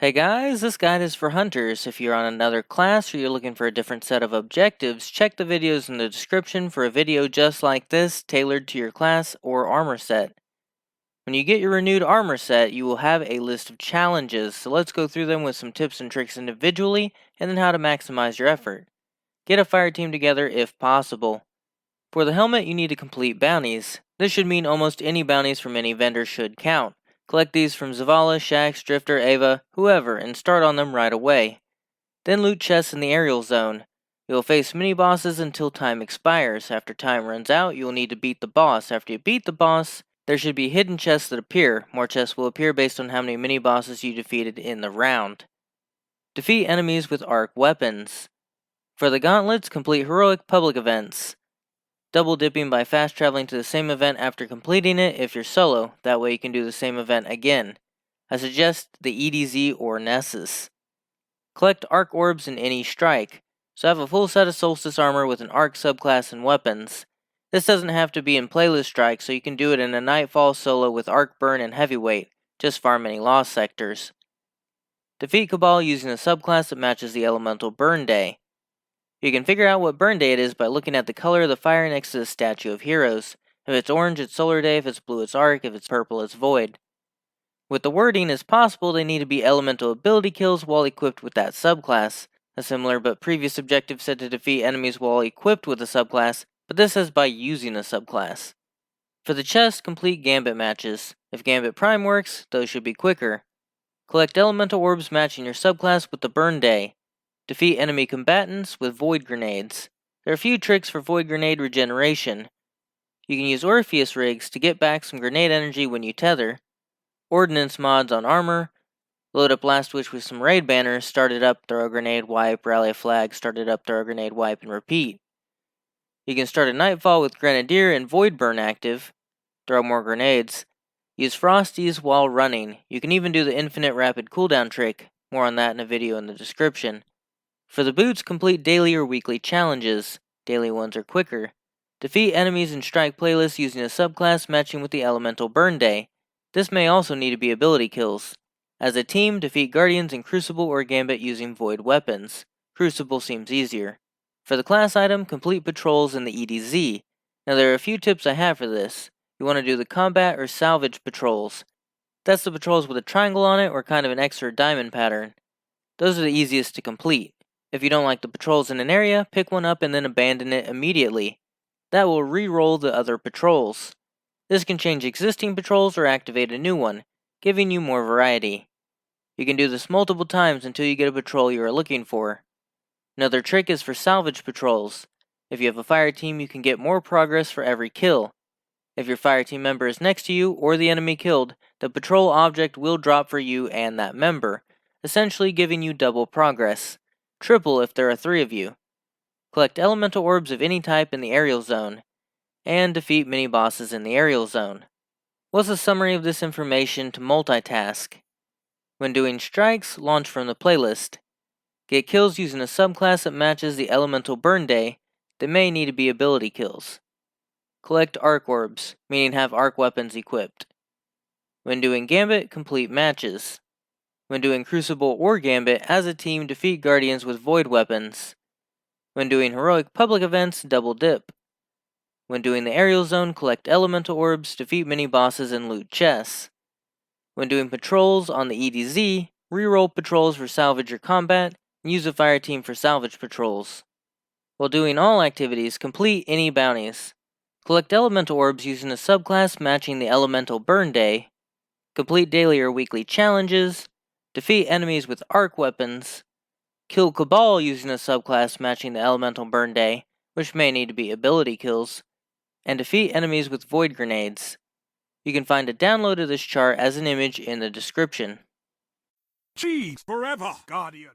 Hey guys, this guide is for hunters. If you're on another class or you're looking for a different set of objectives, check the videos in the description for a video just like this tailored to your class or armor set. When you get your renewed armor set, you will have a list of challenges, so let's go through them with some tips and tricks individually and then how to maximize your effort. Get a fire team together if possible. For the helmet, you need to complete bounties. This should mean almost any bounties from any vendor should count. Collect these from Zavala, Shax, Drifter, Ava, whoever, and start on them right away. Then loot chests in the aerial zone. You will face mini-bosses until time expires. After time runs out, you will need to beat the boss. After you beat the boss, there should be hidden chests that appear. More chests will appear based on how many mini-bosses you defeated in the round. Defeat enemies with arc weapons. For the Gauntlets, complete heroic public events. Double dipping by fast traveling to the same event after completing it if you're solo, that way you can do the same event again. I suggest the EDZ or Nessus. Collect arc orbs in any strike, so have a full set of Solstice armor with an arc subclass and weapons. This doesn't have to be in playlist strike, so you can do it in a Nightfall solo with arc burn and heavyweight, just farm any lost sectors. Defeat Cabal using a subclass that matches the elemental burn day. You can figure out what burn day it is by looking at the color of the fire next to the statue of heroes. If it's orange, it's solar day. If it's blue, it's arc. If it's purple, it's void. With the wording as possible, they need to be elemental ability kills while equipped with that subclass. A similar but previous objective said to defeat enemies while equipped with a subclass, but this says by using a subclass. For the chest, complete Gambit matches. If Gambit Prime works, those should be quicker. Collect elemental orbs matching your subclass with the burn day. Defeat enemy combatants with void grenades. There are a few tricks for void grenade regeneration. You can use Orpheus rigs to get back some grenade energy when you tether. Ordnance mods on armor. Load up Last Witch with some raid banners, start it up, throw a grenade, wipe, rally a flag, start it up, throw a grenade, wipe, and repeat. You can start a Nightfall with Grenadier and Void Burn active. Throw more grenades. Use Frosties while running. You can even do the infinite rapid cooldown trick. More on that in a video in the description. For the boots, complete daily or weekly challenges. Daily ones are quicker. Defeat enemies in strike playlists using a subclass matching with the elemental burn day. This may also need to be ability kills. As a team, defeat guardians in Crucible or Gambit using void weapons. Crucible seems easier. For the class item, complete patrols in the EDZ. Now there are a few tips I have for this. You want to do the combat or salvage patrols. That's the patrols with a triangle on it or kind of an extra diamond pattern. Those are the easiest to complete. If you don't like the patrols in an area, pick one up and then abandon it immediately. That will re-roll the other patrols. This can change existing patrols or activate a new one, giving you more variety. You can do this multiple times until you get a patrol you are looking for. Another trick is for salvage patrols. If you have a fire team, you can get more progress for every kill. If your fire team member is next to you or the enemy killed, the patrol object will drop for you and that member, essentially giving you double progress. Triple if there are 3 of you. Collect elemental orbs of any type in the aerial zone, and defeat mini-bosses in the aerial zone. What's a summary of this information to multitask? When doing strikes, launch from the playlist. Get kills using a subclass that matches the elemental burn day that may need to be ability kills. Collect arc orbs, meaning have arc weapons equipped. When doing Gambit, complete matches. When doing Crucible or Gambit, as a team, defeat guardians with void weapons. When doing heroic public events, double dip. When doing the aerial zone, collect elemental orbs, defeat mini-bosses, and loot chests. When doing patrols on the EDZ, reroll patrols for salvage or combat, and use a fire team for salvage patrols. While doing all activities, complete any bounties. Collect elemental orbs using a subclass matching the elemental burn day. Complete daily or weekly challenges. Defeat enemies with arc weapons. Kill Cabal using a subclass matching the elemental burn day, which may need to be ability kills. And defeat enemies with void grenades. You can find a download of this chart as an image in the description. Cheese forever, Guardian!